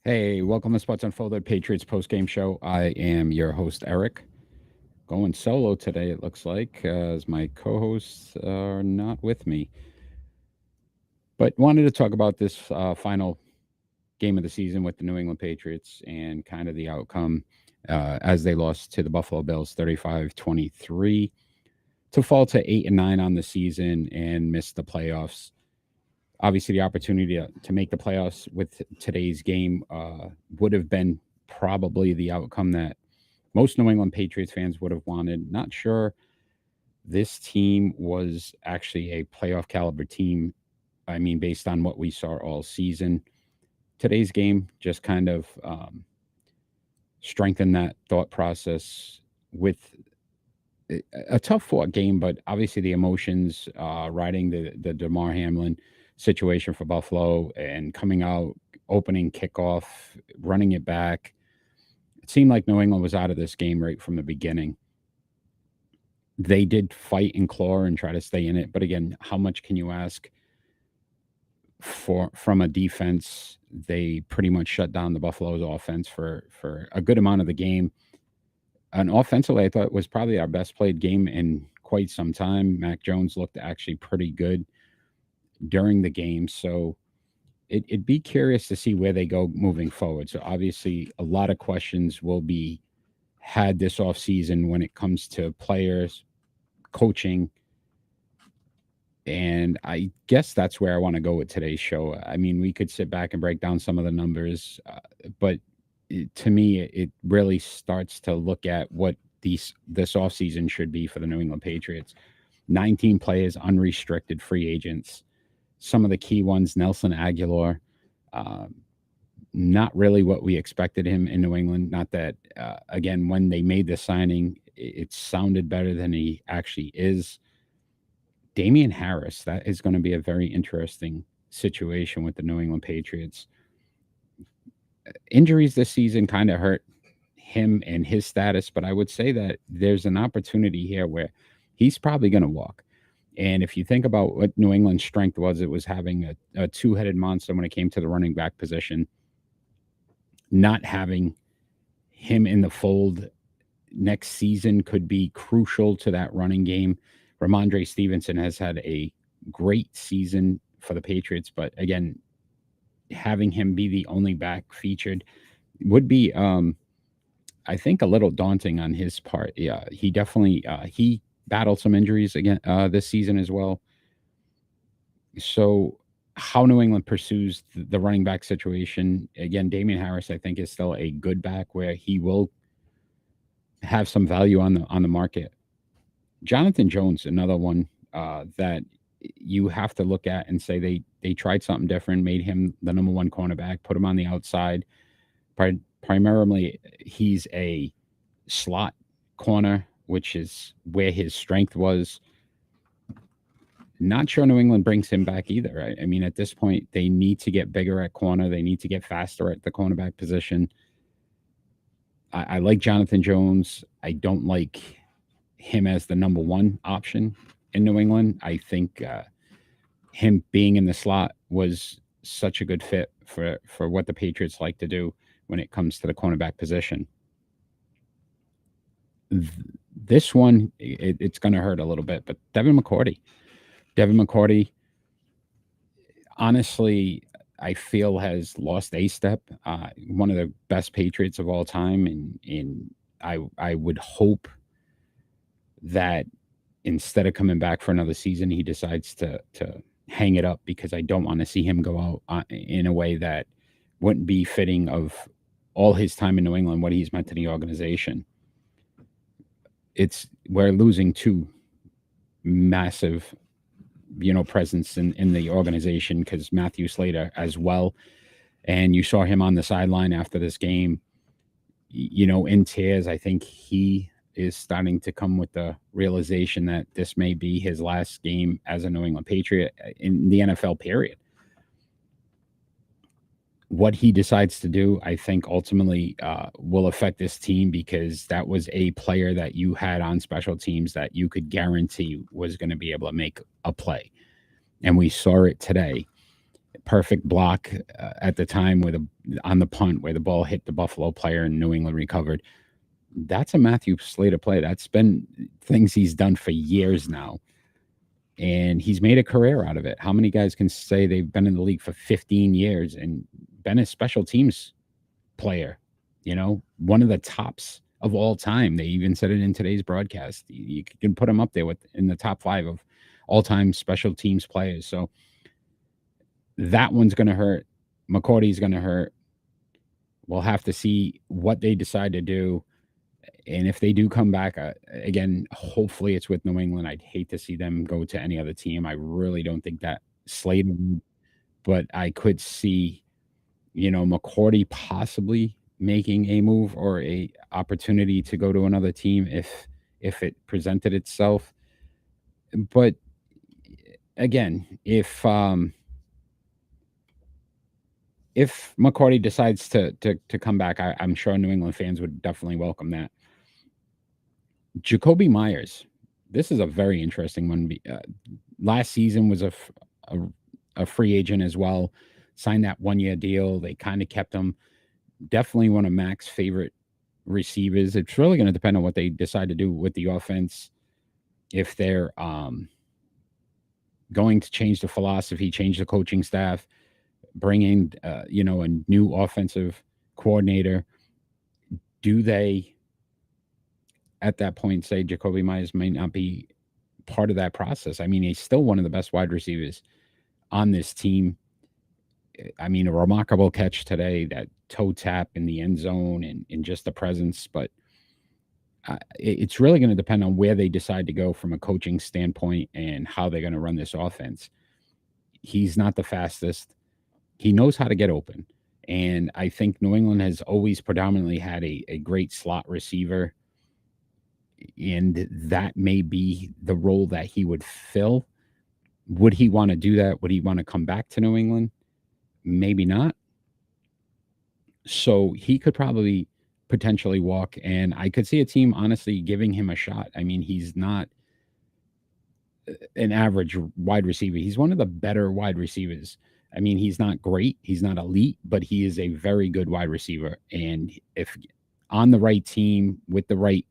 Hey, welcome to Sports Unfolded Patriots post-game show. I am your host, Eric. Going solo today, it looks like, as my co-hosts are not with me. But wanted to talk about this final game of the season with the New England Patriots and kind of the outcome as they lost to the Buffalo Bills 35-23 to fall to 8-9 on the season and miss the playoffs. Obviously, the opportunity to make the playoffs with today's game would have been probably the outcome that most New England Patriots fans would have wanted. Not sure this team was actually a playoff caliber team. I mean, based on what we saw all season, today's game just kind of strengthened that thought process with a tough fought game, but obviously the emotions riding the DeMar Hamlin situation for Buffalo and coming out, opening kickoff, running it back. It seemed like New England was out of this game right from the beginning. They did fight and claw and try to stay in it, but again, how much can you ask from a defense? They pretty much shut down the Buffalo's offense for a good amount of the game. And offensively, I thought it was probably our best played game in quite some time. Mac Jones looked actually pretty good during the game. So it'd be curious to see where they go moving forward. So obviously, a lot of questions will be had this offseason when it comes to players, coaching. And I guess that's where I want to go with today's show. I mean, we could sit back and break down some of the numbers, but to me, it really starts to look at what this offseason should be for the New England Patriots. 19 players, unrestricted free agents. Some of the key ones, Nelson Aguilar, not really what we expected him in New England. Not that, again, when they made the signing, it sounded better than he actually is. Damian Harris, that is going to be a very interesting situation with the New England Patriots. Injuries this season kind of hurt him and his status, but I would say that there's an opportunity here where he's probably going to walk. And if you think about what New England's strength was, it was having a two-headed monster when it came to the running back position. Not having him in the fold next season could be crucial to that running game. Ramondre Stevenson has had a great season for the Patriots, but again, having him be the only back featured would be, I think, a little daunting on his part. Yeah, he definitely he battled some injuries again this season as well. So, how New England pursues the running back situation again, Damian Harris, I think, is still a good back where he will have some value on the market. Jonathan Jones, another one that you have to look at and say they tried something different, made him the number one cornerback, put him on the outside. Primarily, he's a slot corner, which is where his strength was. Not sure New England brings him back either. I mean, at this point, they need to get bigger at corner. They need to get faster at the cornerback position. I like Jonathan Jones. I don't like him as the number one option in New England. I think him being in the slot was such a good fit for what the Patriots like to do when it comes to the cornerback position. This one, it's going to hurt a little bit, but Devin McCourty, honestly, I feel has lost a step. One of the best Patriots of all time, and I would hope that instead of coming back for another season, he decides to hang it up because I don't want to see him go out in a way that wouldn't be fitting of all his time in New England, what he's meant to the organization. We're losing two massive, presence in the organization because Matthew Slater as well. And you saw him on the sideline after this game, in tears. I think he is starting to come with the realization that this may be his last game as a New England Patriot in the NFL period. What he decides to do, I think, ultimately will affect this team because that was a player that you had on special teams that you could guarantee was going to be able to make a play. And we saw it today. perfect block at the time with on the punt where the ball hit the Buffalo player and New England recovered. That's a Matthew Slater play. That's been things he's done for years now. And he's made a career out of it. How many guys can say they've been in the league for 15 years and been a special teams player? One of the tops of all time. They even said it in today's broadcast. You can put him up there in the top 5 of all-time special teams players. So that one's going to hurt. McCourty's going to hurt. We'll have to see what they decide to do. And if they do come back, again, hopefully it's with New England. I'd hate to see them go to any other team. I really don't think that Slater, but I could see, McCourty possibly making a move or a opportunity to go to another team if it presented itself. But again, if McCourty decides to come back, I'm sure New England fans would definitely welcome that. Jacoby Myers, this is a very interesting one. Last season was a free agent as well. Signed that 1-year deal. They kind of kept him. Definitely one of Mac's favorite receivers. It's really going to depend on what they decide to do with the offense. If they're going to change the philosophy, change the coaching staff, bring in a new offensive coordinator, do they at that point say Jacoby Myers may not be part of that process? I mean, he's still one of the best wide receivers on this team. I mean, a remarkable catch today, that toe tap in the end zone and just the presence. But it's really going to depend on where they decide to go from a coaching standpoint and how they're going to run this offense. He's not the fastest. He knows how to get open. And I think New England has always predominantly had a great slot receiver. And that may be the role that he would fill. Would he want to do that? Would he want to come back to New England? Maybe not. So he could probably potentially walk, and I could see a team honestly giving him a shot. I mean, he's not an average wide receiver. He's one of the better wide receivers. I mean, he's not great. He's not elite, but he is a very good wide receiver. And if on the right team with the right,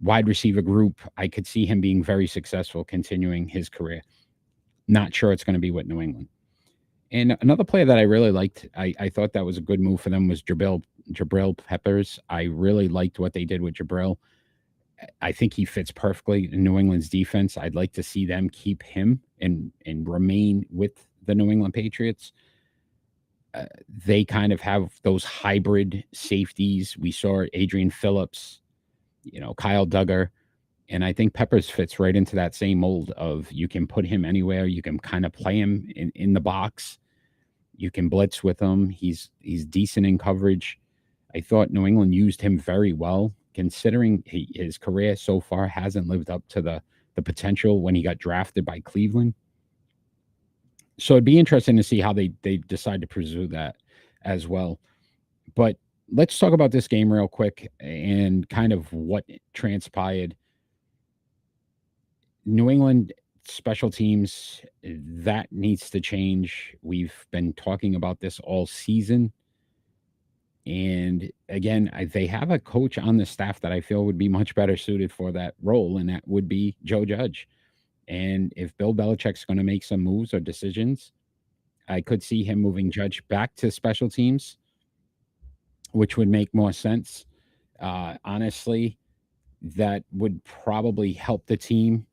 wide receiver group, I could see him being very successful continuing his career. Not sure it's going to be with New England. And another player that I really liked, I thought that was a good move for them, was Jabril Peppers. I really liked what they did with Jabril. I think he fits perfectly in New England's defense. I'd like to see them keep him and remain with the New England Patriots. They kind of have those hybrid safeties. We saw Adrian Phillips, Kyle Duggar. And I think Peppers fits right into that same mold of you can put him anywhere. You can kind of play him in the box. You can blitz with him. He's decent in coverage. I thought New England used him very well, considering his career so far hasn't lived up to the potential when he got drafted by Cleveland. So it'd be interesting to see how they decide to pursue that as well. But let's talk about this game real quick and kind of what transpired. New England special teams, that needs to change. We've been talking about this all season. And again, they have a coach on the staff that I feel would be much better suited for that role, and that would be Joe Judge. And if Bill Belichick's going to make some moves or decisions, I could see him moving Judge back to special teams, which would make more sense. Honestly, that would probably help the team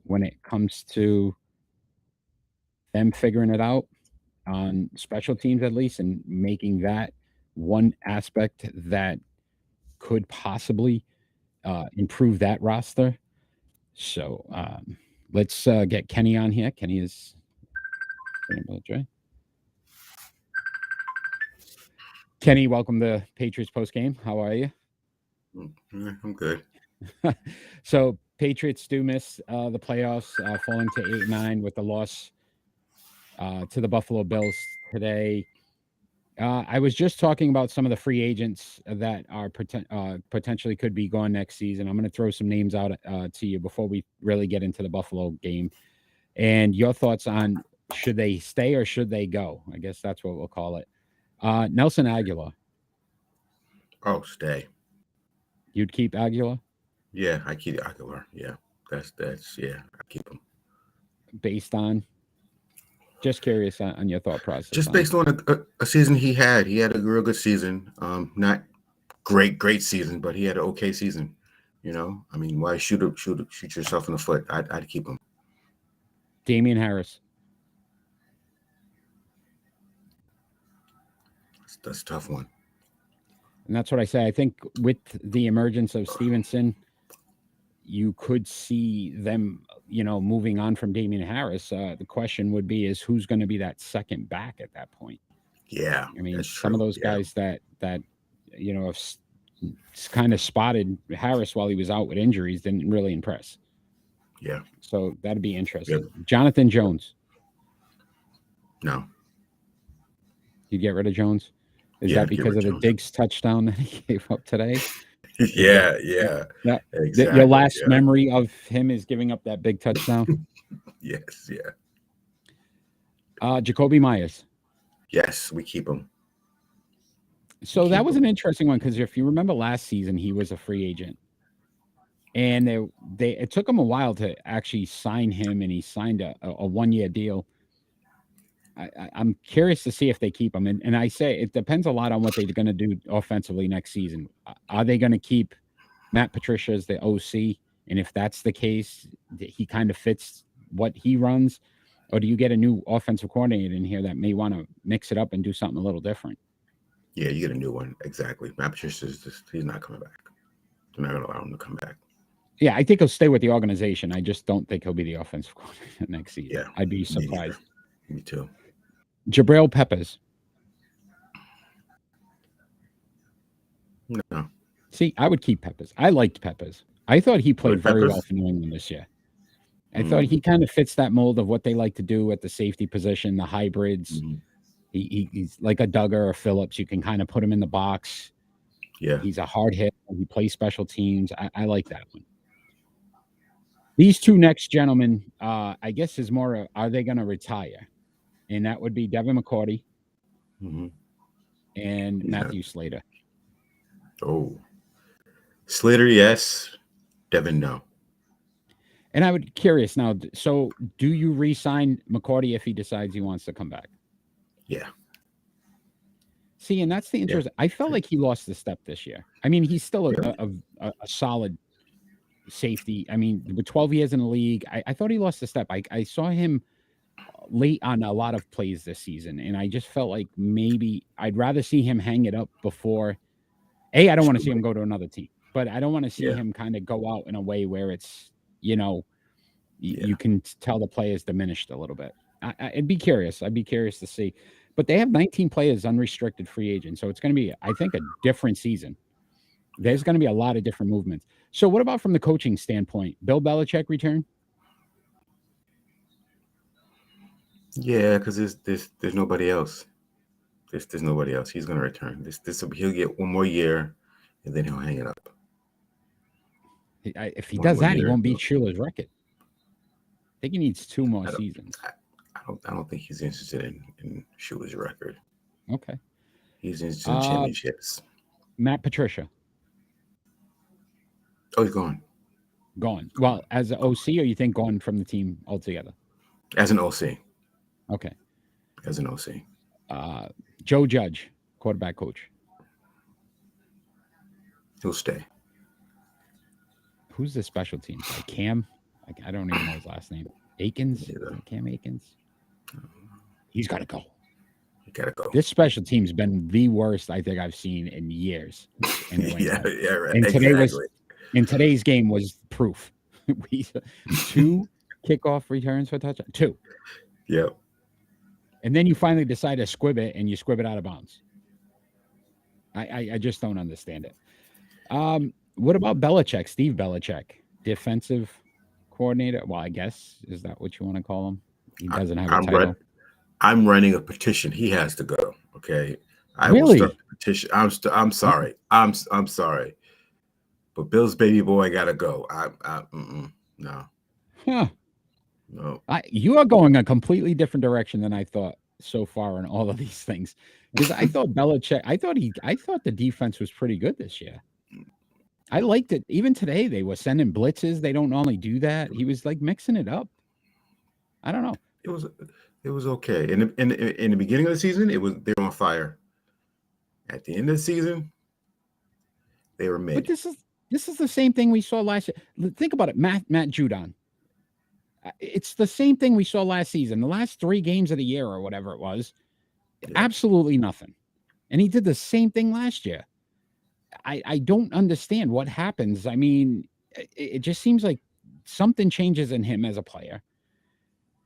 when it comes to them figuring it out on special teams, at least, and making that one aspect that could possibly improve that roster. So let's get Kenny on here. Kenny is Kenny, welcome to Patriots post game. How are you? I'm good. So Patriots do miss the playoffs, falling to 8-9 with the loss to the Buffalo Bills today. I was just talking about some of the free agents that are potentially could be gone next season. I'm going to throw some names out to you before we really get into the Buffalo game, and your thoughts on should they stay or should they go? I guess that's what we'll call it. Nelson Aguilar. Oh, stay. You'd keep Aguilar Yeah, I keep Aguilar. Yeah, that's yeah, I keep him. based on. Just curious on your thought process. Just based on a season he had. He had a real good season. Not great season, but he had an okay season. You know, I mean, why shoot yourself in the foot? I'd keep him. Damian Harris. That's a tough one. And that's what I say. I think with the emergence of Stevenson, you could see them, moving on from Damian Harris. The question would be is who's going to be that second back at that point? Yeah, I mean, that's some of true. those guys that have kind of spotted Harris while he was out with injuries didn't really impress. Yeah. So that'd be interesting. Yep. Jonathan Jones. No. You get rid of Jones? Is Yeah, that because of the Jones. Diggs touchdown that he gave up today? Yeah. Exactly. Your last memory of him is giving up that big touchdown? Yes, yeah. Jacoby Myers. Yes, we keep him. So that was an interesting one because if you remember last season, he was a free agent. And it took him a while to actually sign him, and he signed a 1-year deal. I'm curious to see if they keep him. And I say it depends a lot on what they're going to do offensively next season. Are they going to keep Matt Patricia as the OC? And if that's the case, he kind of fits what he runs. Or do you get a new offensive coordinator in here that may want to mix it up and do something a little different? Yeah, you get a new one. Exactly. Matt Patricia's he's not coming back. They're not going to allow him to come back. Yeah, I think he'll stay with the organization. I just don't think he'll be the offensive coordinator next season. Yeah, I'd be surprised. Me too. Jabril Peppers. No. See, I would keep Peppers. I liked Peppers. I thought he played very well for New England this year. I thought he kind of fits that mold of what they like to do at the safety position, the hybrids. Mm-hmm. He's like a Duggar or Phillips. You can kind of put him in the box. Yeah. He's a hard hit. He plays special teams. I like that one. These two next gentlemen, I guess, is more, are they going to retire? And that would be Devin McCourty and Matthew Slater. Oh. Slater, yes. Devin, no. And I would be curious now, so do you re-sign McCourty if he decides he wants to come back? Yeah. See, and that's the interest. Yeah. I felt like he lost the step this year. I mean, he's still a solid safety. I mean, with 12 years in the league, I thought he lost the step. I saw him late on a lot of plays this season, and I just felt like maybe I'd rather see him hang it up before. I don't want to see him go to another team, but I don't want to see him kind of go out in a way where it's, you can tell the player's diminished a little bit. I'd be curious. I'd be curious to see. But they have 19 players unrestricted free agents, so it's going to be, I think, a different season. There's going to be a lot of different movements. So what about from the coaching standpoint? Bill Belichick return? Yeah, because there's nobody else. There's nobody else. He's going to return. He'll get one more year, and then he'll hang it up. If he does that, he won't beat Shula's record. I think he needs 2 more seasons. I don't think he's interested in Shula's record. Okay. He's interested in championships. Matt Patricia. Oh, he's gone. Gone. Well, as an OC, or you think gone from the team altogether? As an OC. Okay. As an OC. Joe Judge, quarterback coach. He'll stay. Who's the special teams? Like Cam? I don't even know his last name. Akins? Cam Akins? He's got to go. He got to go. This special team's been the worst I think I've seen in years. Yeah, right. And today's game was proof. 2 kickoff returns for touchdown. 2. Yep. And then you finally decide to squib it, and you squib it out of bounds. I just don't understand it. What about Belichick, Steve Belichick, defensive coordinator? Well, I guess, is that what you want to call him? He doesn't have a title. I'm running a petition. He has to go. Okay. I really? will start the petition. I'm sorry. I'm sorry. But Bill's baby boy got to go. No. Huh. No, You are going a completely different direction than I thought so far in all of these things. Because I thought Belichick, I thought the defense was pretty good this year. I liked it. Even today, they were sending blitzes. They don't normally do that. He was like mixing it up. I don't know. it was okay. In the beginning of the season, they were on fire. At the end of the season, they were But mid. this is the same thing we saw last year. Think about it, Matt Judon. It's the same thing we saw last season. The last 3 games of the year or whatever it was, absolutely nothing. And he did the same thing last year. I don't understand what happens. I mean, it just seems like something changes in him as a player.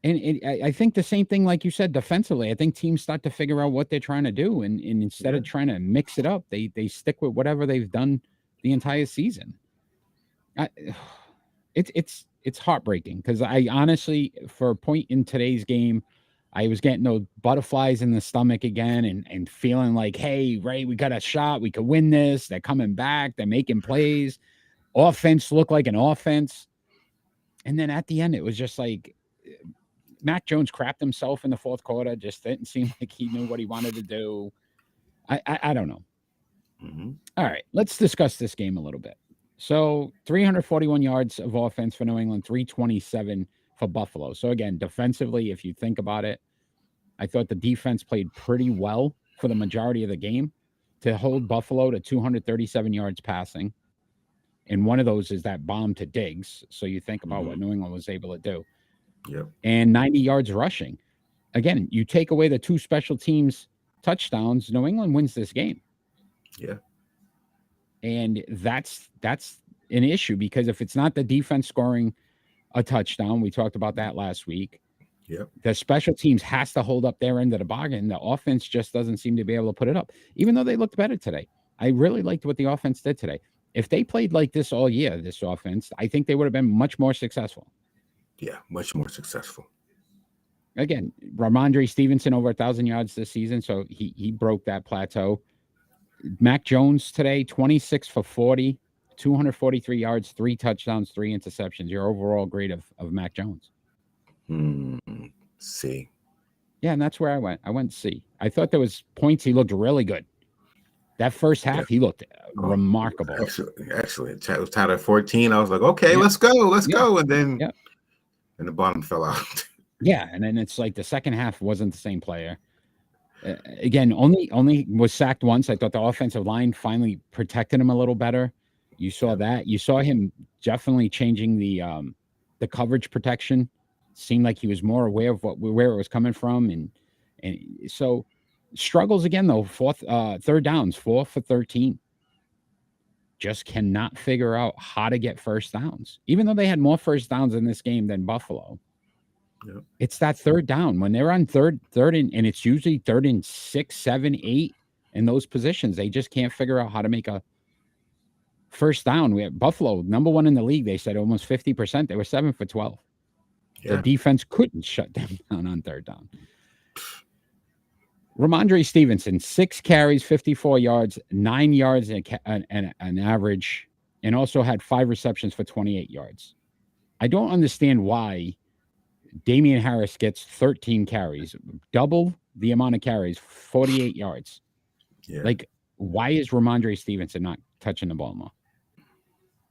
And I think the same thing, like you said, defensively. I think teams start to figure out what they're trying to do, and instead of trying to mix it up, they stick with whatever they've done the entire season. It's heartbreaking because I honestly, for a point in today's game, I was getting those butterflies in the stomach again, and feeling like, hey, Ray, we got a shot, we could win this. They're coming back, they're making plays. Offense looked like an offense, and then at the end, it was just like Mac Jones crapped himself in the fourth quarter. Just didn't seem like he knew what he wanted to do. I don't know. Mm-hmm. All right, let's discuss this game a little bit. So 341 yards of offense for New England, 327 for Buffalo. So again, defensively, if you think about it, I thought the defense played pretty well for the majority of the game to hold Buffalo to 237 yards passing. And one of those is that bomb to Diggs. So you think about what New England was able to do. Yep. And 90 yards rushing. Again, you take away the 2 special teams touchdowns, New England wins this game. Yeah. And that's an issue because if it's not the defense scoring a touchdown, we talked about that last week. Yep. The special teams has to hold up their end of the bargain. The offense just doesn't seem to be able to put it up, even though they looked better today. I really liked what the offense did today. If they played like this all year, this offense, I think they would have been much more successful. Yeah, much more successful. Again, Ramondre Stevenson over 1,000 yards this season, so he broke that plateau. Mac Jones today, 26 for 40, 243 yards, 3 touchdowns, 3 interceptions. Your overall grade of Mac Jones. C. Yeah, and that's where I went. I went C. I thought there was points he looked really good. That first half, he looked remarkable. Actually, it was tied at 14. I was like, okay, let's go. And then and the bottom fell out. Yeah, and then it's like the second half wasn't the same player. Again, only was sacked once. I thought the offensive line finally protected him a little better. You saw that. You saw him definitely changing the coverage protection. Seemed like he was more aware of where it was coming from, and so struggles again though. Third downs, 4 for 13. Just cannot figure out how to get first downs, even though they had more first downs in this game than Buffalo. Yep. It's that third down when they're on third and it's usually 3rd and 6, 7, 8 in those positions. They just can't figure out how to make a first down. We have Buffalo, number 1 in the league. They said almost 50%. They were 7 for 12. Yeah. The defense couldn't shut them down on third down. Ramondre Stevenson, 6 carries, 54 yards, 9 yards and an average, and also had 5 receptions for 28 yards. I don't understand why Damian Harris gets 13 carries, double the amount of carries, 48 yards. Yeah. Like, why is Ramondre Stevenson not touching the ball more?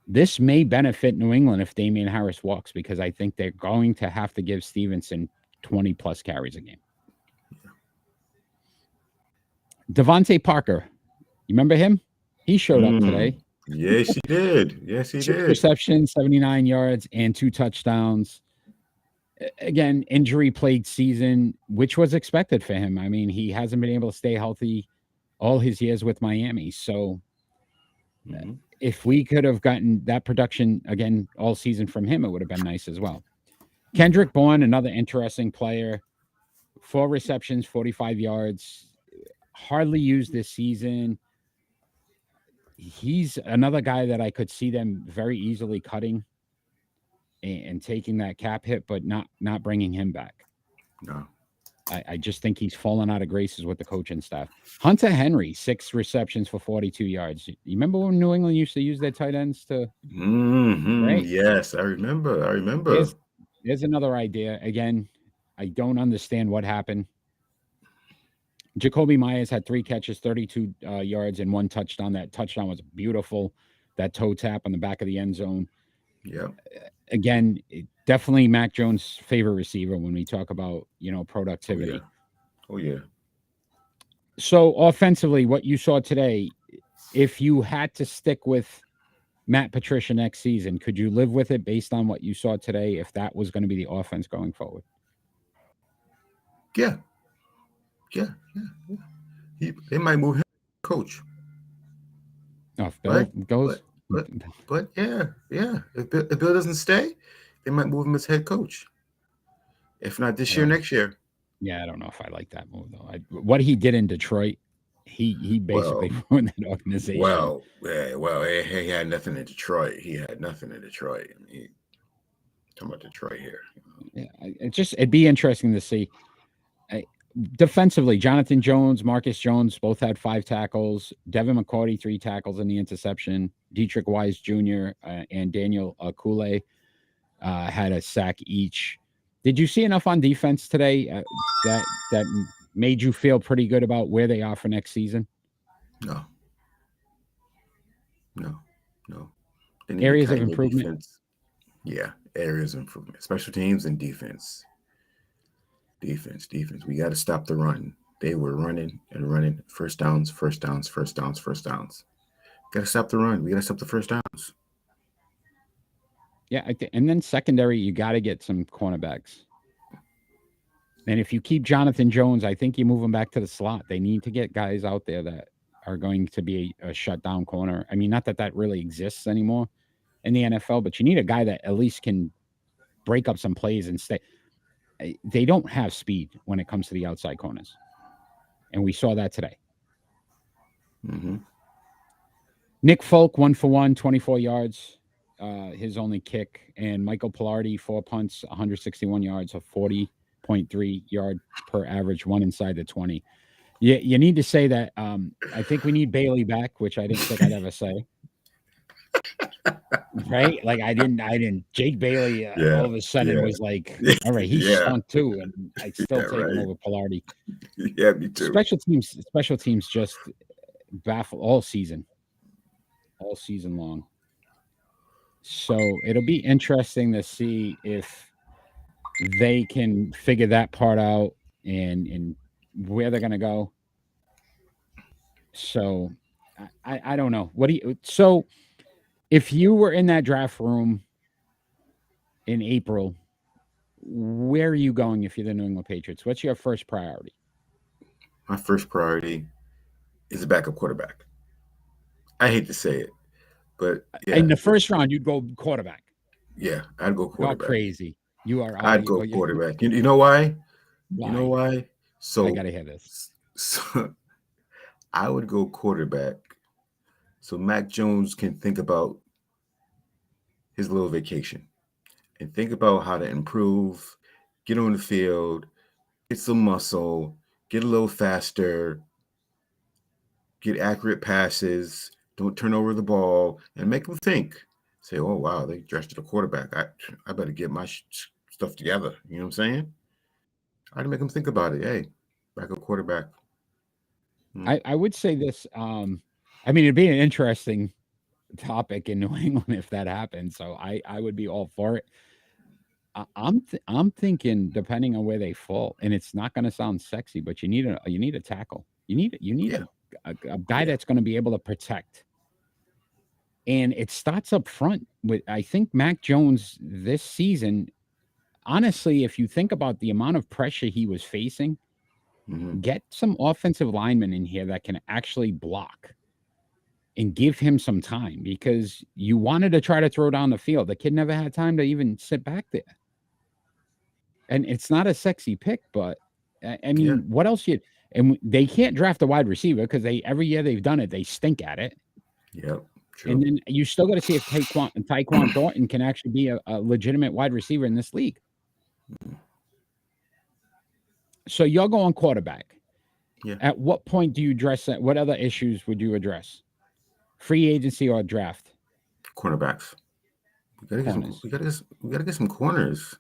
This may benefit New England if Damian Harris walks, because I think they're going to have to give Stevenson 20 plus carries a game. Yeah. Devontae Parker, you remember him? He showed up today. Yes, he did. Yes, he 6 did. receptions, 79 yards, and 2 touchdowns. Again, injury-plagued season, which was expected for him. I mean, he hasn't been able to stay healthy all his years with Miami. So if we could have gotten that production again all season from him, it would have been nice as well. Kendrick Bourne, another interesting player, 4 receptions, 45 yards, hardly used this season. He's another guy that I could see them very easily cutting and taking that cap hit, but not bringing him back. No. I just think he's fallen out of graces with the coaching staff. Hunter Henry, 6 receptions for 42 yards. You remember when New England used to use their tight ends to? Right? Yes, I remember. There's another idea. Again, I don't understand what happened. Jacoby Myers had 3 catches, 32 yards, and 1 touchdown. That touchdown was beautiful. That toe tap on the back of the end zone. Yep. Again, definitely Mac Jones' favorite receiver when we talk about Oh yeah. productivity. Oh yeah. So offensively, what you saw today, if you had to stick with Matt Patricia next season, could you live with it based on what you saw today? If that was going to be the offense going forward, Yeah. Yeah. Yeah. Yeah. They might move him coach, oh, if Bill right? goes, But but but yeah, yeah. If Bill doesn't stay, they might move him as head coach. If not I this year, don't. next year. Yeah, I don't know if I like that move though. What he did in Detroit, he basically Well, ruined that organization. yeah, well, he had nothing in Detroit. He had nothing in Detroit. I mean, talking about Detroit here. Yeah, it'd be interesting to see. I, Defensively, Jonathan Jones, Marcus Jones both had 5 tackles. Devin McCourty 3 tackles in the interception. Dietrich Wise Jr. And Daniel Koule had a sack each. Did you see enough on defense today that made you feel pretty good about where they are for next season? No, no, no. They need to Areas of tighten their improvement. defense. Yeah, areas of improvement. Special teams and defense. Defense. We got to stop the run. They were running and running. First downs, first downs, first downs, first downs. Got to stop the run. We got to stop the first downs. Yeah, and then secondary, you got to get some cornerbacks. And if you keep Jonathan Jones, I think you move him back to the slot. They need to get guys out there that are going to be a shutdown corner. I mean, not that that really exists anymore in the NFL, but you need a guy that at least can break up some plays and stay. They don't have speed when it comes to the outside corners. And we saw that today. Mm-hmm. Nick Folk, 1 for 1, 24 yards, his only kick. And Michael Pilardi, 4 punts, 161 yards, a 40.3 yard per average, one inside the 20. You need to say that. I think we need Bailey back, which I didn't think I'd ever say. Right? Like I didn't. Jake Bailey all Yeah, of a sudden yeah, was like, all right, he yeah, stunk too, and I'd still yeah. take him Right. over Pilardi. Yeah, me too. Special teams just baffle all season long. So it'll be interesting to see if they can figure that part out and where they're gonna go. So I don't know. What do you so if you were in that draft room in April, where are you going if you're the New England Patriots? What's your first priority? My first priority is a backup quarterback. I hate to say it, but yeah, In the first round, you'd go quarterback. yeah, I'd go You're quarterback. crazy. You are I'd go quarterback. You know why? You know why? why? I So, gotta hear this. so I would go quarterback so Mac Jones can think about his little vacation and think about how to improve, get on the field, get some muscle, get a little faster, get accurate passes, don't turn over the ball, and make them think. Say, oh wow, they drafted a quarterback. I better get my stuff together. You know what I'm saying? I'd make them think about it. Hey, backup quarterback. Hmm. I would say this. I mean, it'd be an interesting topic in New England if that happened. So I would be all for it. I'm thinking depending on where they fall, and it's not going to sound sexy, but you need a tackle. You need Yeah, a guy yeah. that's going to be able to protect. And it starts up front with I think Mac Jones this season. Honestly, if you think about the amount of pressure he was facing, Hmm. get some offensive linemen in here that can actually block and give him some time because you wanted to try to throw down the field. The kid never had time to even sit back there. And it's not a sexy pick, but I Yeah, mean, what else you and they can't draft a wide receiver because they every year they've done it, they stink at it. yep, And true. then you still got to see if Tyquan Thornton can actually be a legitimate wide receiver in this league. So you're going quarterback. Yeah, At what point do you address that? What other issues would you address? Free agency or draft? cornerbacks. We gotta get some. Corners. We gotta get some corners.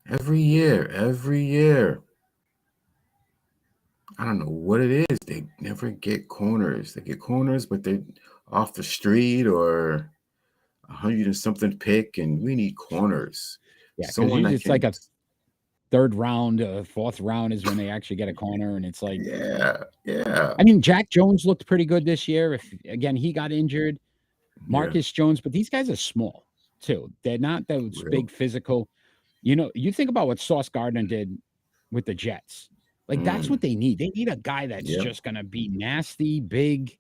Every year, every year. I don't know what it is. They never get corners. They get corners, but they're off the street or 100 and something pick, and we need corners. Yeah, because Someone usually that it's like can, a third round, fourth round is when they actually get a corner, and it's like, yeah, yeah, I mean, Jack Jones looked pretty good this year. If again he got injured, yeah. Marcus Jones, but these guys are small too. They're not those Real. big physical. You know, you think about what Sauce Gardner did with the Jets. Like that's Mm, what they need. They need a guy that's yep, just gonna be nasty, big,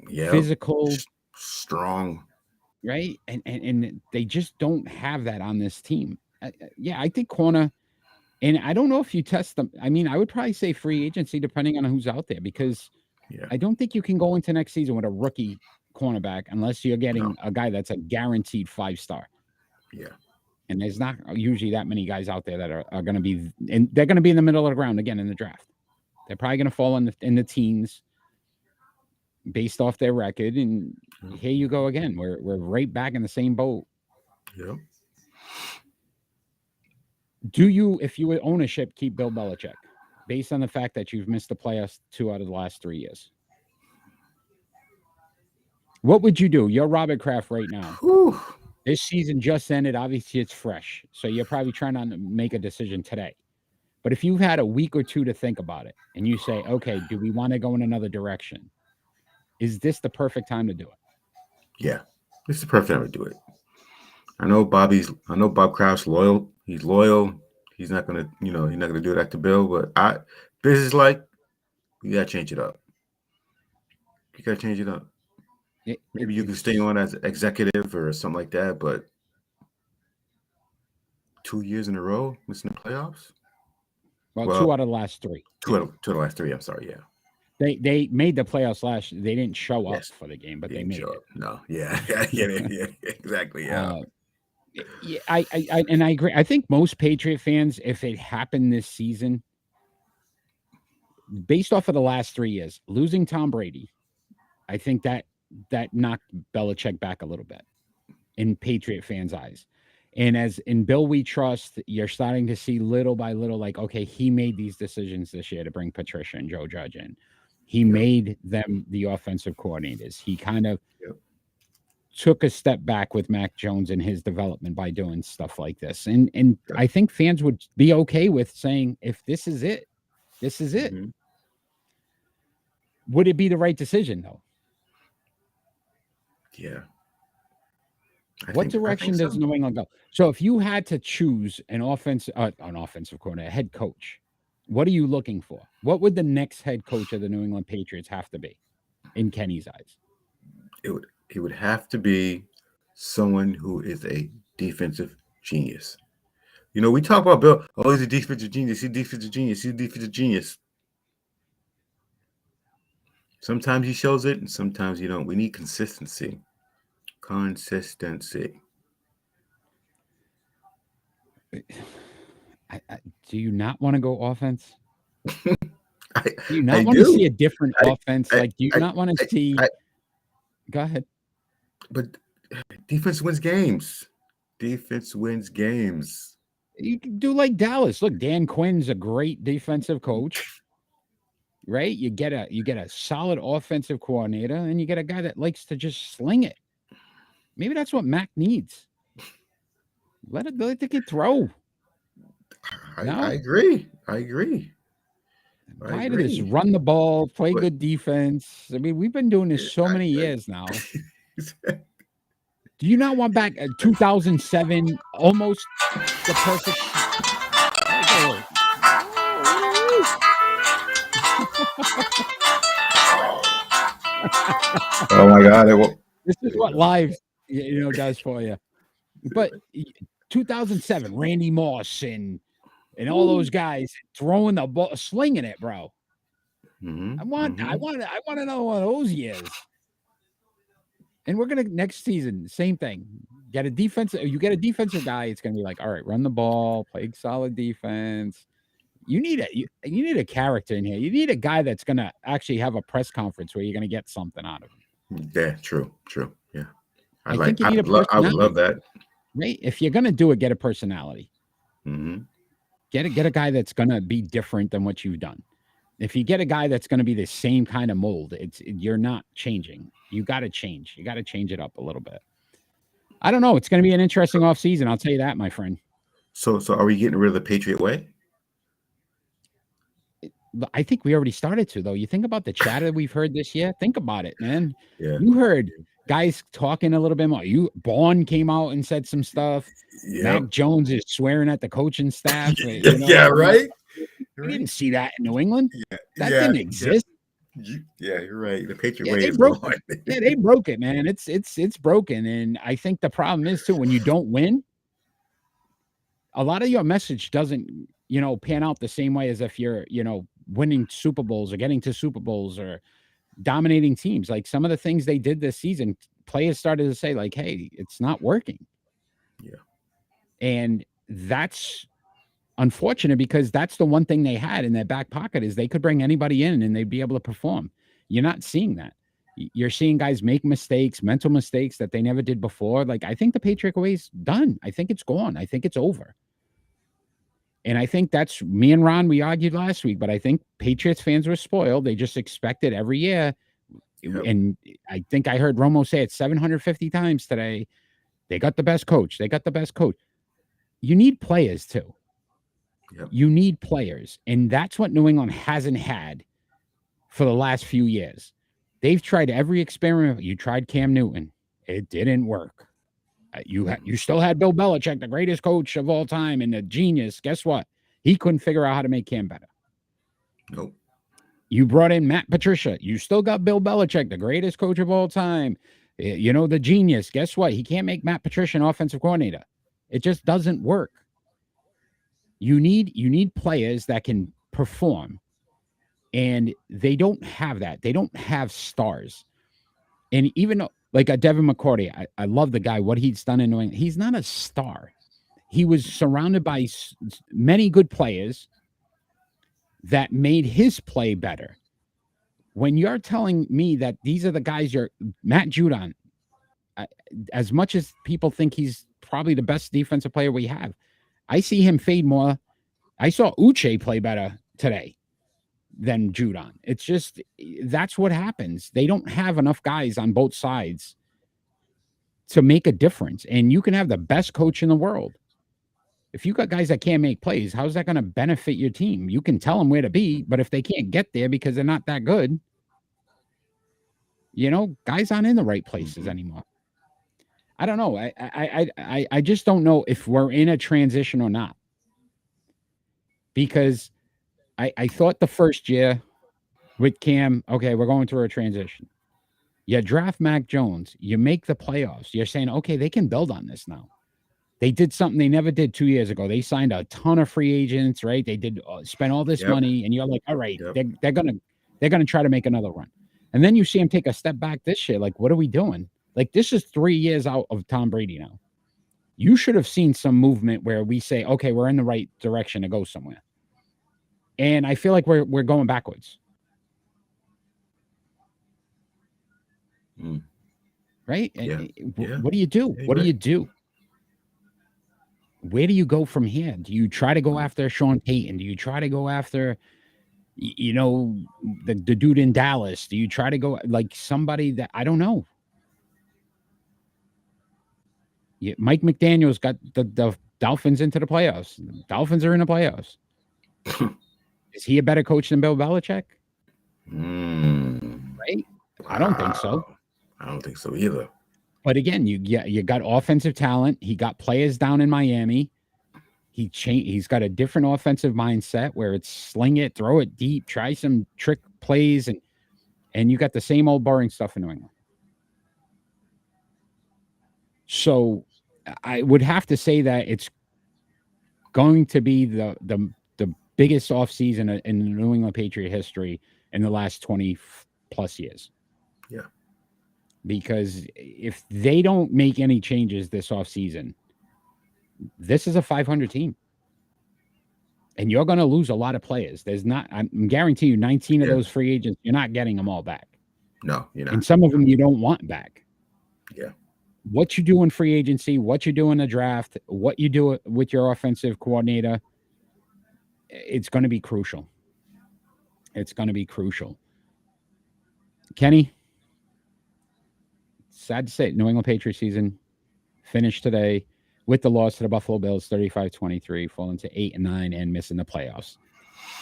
yep. physical, Strong. right? And they just don't have that on this team. Yeah, I think corner. And I don't know if you test them. I mean, I would probably say free agency depending on who's out there because Yeah. I don't think you can go into next season with a rookie cornerback unless you're No. getting a guy that's a guaranteed 5-star. Yeah. And there's not usually that many guys out there that are going to be, and they're going to be in the middle of the ground again in the draft. They're probably going to fall in the teens based off their record. And Yep. here you go again. We're right back in the same boat. Yep. Do you, if you were ownership, keep Bill Belichick based on the fact that you've missed the playoffs 2 out of the last 3 years? What would you do? You're Robert Kraft right now. Whew. This season just ended. Obviously, it's fresh. So you're probably trying to make a decision today. But if you've had a week or two to think about it and you say, okay, do we want to go in another direction? Is this the perfect time to do it? Yeah. This is the perfect time to do it. I know Bob Kraft's loyal. He's loyal. He's not gonna, he's not gonna do that to Bill. But business like, you gotta change it up. You gotta change it up. Maybe you can stay It's on as executive or something like that. But 2 years in a row missing the playoffs. well, Well, 2 out of the last three. Yeah. two of the last three. I'm sorry. Yeah. They made the playoffs last. They didn't show up Yes. for the game, but He they didn't made show it. up. No. Yeah. Yeah. Exactly. Yeah. Uh, yeah, and I agree. I think most Patriot fans, if it happened this season, based off of the last 3 years, losing Tom Brady, I think that knocked Belichick back a little bit in Patriot fans' eyes. And as in Bill we trust, you're starting to see little by little, like, okay, he made these decisions this year to bring Patricia and Joe Judge in. He Yep. made them the offensive coordinators. He kind of Yep. took a step back with Mac Jones in his development by doing stuff like this. And Yep. I think fans would be okay with saying, if this is it, this is it. Mm-hmm. Would it be the right decision though? Yeah. What I think direction does so. New England go? So if you had to choose an offensive coordinator, a head coach, what are you looking for? What would the next head coach of the New England Patriots have to be in Kenny's eyes? It would have to be someone who is a defensive genius. We talk about Bill. Oh, he's a defensive genius. He's a defensive genius. He's a defensive genius. Sometimes he shows it, and sometimes you don't. We need consistency. Consistency. Do you not want to go offense? I Do you I not want to do. see a different I offense? I Like, do you I not want I, to see? I Go ahead. but defense wins games. Defense wins games. You can do like Dallas. Look, Dan Quinn's a great defensive coach, right? You get a solid offensive coordinator, and you get a guy that likes to just sling it. Maybe that's what Mac needs. Let the kid throw. I No, agree. I agree. I tired of this. agree. Run the ball, play But good defense. I mean, we've been doing this so many years now. Do you not want back 2007, almost the perfect? Oh, oh my God! this is what live, does for you. But 2007, Randy Moss and all those guys throwing the ball, slinging it, bro. Mm-hmm, I mm-hmm. want another one of those years. And we're gonna next season, same thing. Get a defensive. You get a defensive guy. It's gonna be like, all right, run the ball, play solid defense. You need a character in here. You need a guy that's gonna actually have a press conference where you're gonna get something out of him. Yeah, true. Yeah. I think you I need a would love personality, that. right? If you're gonna do it, get a personality. Mm-hmm. Get a guy that's going to be different than what you've done. If you get a guy that's going to be the same kind of mold, you're not changing. You got to change. You got to change it up a little bit. I don't know. It's going to be an interesting offseason. I'll tell you that, my friend. So are we getting rid of the Patriot way? I think we already started to, though. You think about the chatter we've heard this year. Think about it, man. Yeah. You heard guys talking a little bit more. Bond came out and said some stuff. Yep. Mac Jones is swearing at the coaching staff. Yeah, right. We didn't see that in New England. Yeah, that didn't exist. Yeah, you're right. The Patriot way is gone. Yeah, they broke it, man. It's broken, and I think the problem is too when you don't win. A lot of your message doesn't, pan out the same way as if you're, winning Super Bowls or getting to Super Bowls or dominating teams. Like some of the things they did this season, players started to say like, hey, it's not working. Yeah. And that's unfortunate because that's the one thing they had in their back pocket is they could bring anybody in and they'd be able to perform. You're not seeing that. You're seeing guys make mistakes, mental mistakes that they never did before. Like, I think the Patriot way's done. I think it's gone. I think it's over. And I think that's me and Ron, we argued last week, but I think Patriots fans were spoiled. They just expect it every year. Yep. And I think I heard Romo say it 750 times today. They got the best coach. They got the best coach. You need players too. Yep. You need players. And that's what New England hasn't had for the last few years. They've tried every experiment. You tried Cam Newton. It didn't work. You still had Bill Belichick, the greatest coach of all time and a genius. Guess what? He couldn't figure out how to make Cam better. Nope. You brought in Matt Patricia. You still got Bill Belichick, the greatest coach of all time. The genius. Guess what? He can't make Matt Patricia an offensive coordinator. It just doesn't work. You need players that can perform. And they don't have that. They don't have stars. And even like a Devin McCourty, I love the guy, what he's done in New England. He's not a star. He was surrounded by many good players that made his play better. When you're telling me that these are the guys Matt Judon, as much as people think he's probably the best defensive player we have, I see him fade more. I saw Uche play better today than Judon. It's just, that's what happens. They don't have enough guys on both sides to make a difference. And you can have the best coach in the world. If you got guys that can't make plays, how's that going to benefit your team? You can tell them where to be, but if they can't get there because they're not that good, guys aren't in the right places anymore. I don't know. I just don't know if we're in a transition or not. Because I thought the first year with Cam, okay, we're going through a transition. You draft Mac Jones. You make the playoffs. You're saying, okay, they can build on this now. They did something they never did 2 years ago. They signed a ton of free agents, right? They did spend all this money, and you're like, all right, they're gonna try to make another run. And then you see them take a step back this year. Like, what are we doing? Like, this is 3 years out of Tom Brady now. You should have seen some movement where we say, okay, we're in the right direction to go somewhere. And I feel like we're going backwards. Right? What do you do? What do you do? Where do you go from here? Do you try to go after Sean Payton? Do you try to go after, the dude in Dallas? Do you try to go like somebody that I don't know? Mike McDaniel's got the Dolphins into the playoffs. The Dolphins are in the playoffs. Is he a better coach than Bill Belichick? Right? Wow. I don't think so. I don't think so either. But again, you got offensive talent. He got players down in Miami. He's got a different offensive mindset where it's sling it, throw it deep, try some trick plays, and you got the same old boring stuff in New England. So I would have to say that it's going to be the biggest offseason in the New England Patriot history in the last 20 plus years. Yeah. Because if they don't make any changes this offseason, this is a 500 team. And you're going to lose a lot of players. I'm guarantee you 19 of those free agents, you're not getting them all back. No, you're not. And some of them you don't want back. Yeah. What you do in free agency, what you do in the draft, what you do with your offensive coordinator, it's going to be crucial. It's going to be crucial. Kenny, sad to say, New England Patriots season finished today with the loss to the Buffalo Bills, 35-23, falling to 8-9 and missing the playoffs.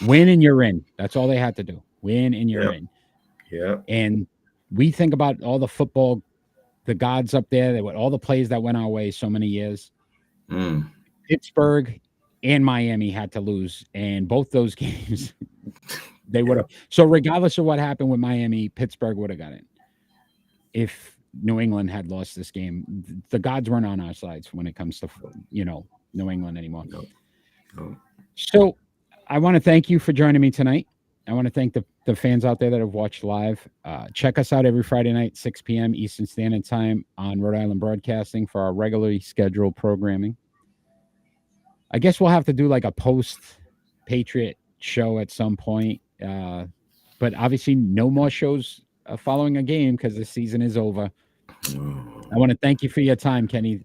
Win and you're in. That's all they had to do. Win and you're in. Yep. And we think about all the football, the gods up there, all the plays that went our way so many years. Pittsburgh and Miami had to lose, and both those games they would have. So regardless of what happened with Miami, Pittsburgh would have got in. If New England had lost this game, the gods weren't on our sides when it comes to New England anymore. No. So I want to thank you for joining me tonight. I want to thank the fans out there that have watched live. Check us out every Friday night, 6 p.m. Eastern Standard Time on Rhode Island Broadcasting for our regularly scheduled programming. I guess we'll have to do like a post-Patriot show at some point. But obviously no more shows following a game because the season is over. I want to thank you for your time, Kenny,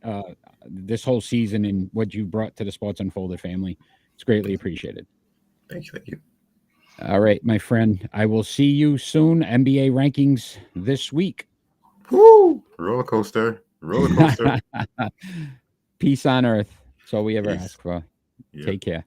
this whole season and what you brought to the Sports Unfolded family. It's greatly appreciated. Thank you. All right, my friend. I will see you soon. NBA rankings this week. Woo! Roller coaster. Peace on earth. That's all we ever ask for. Yeah. Take care.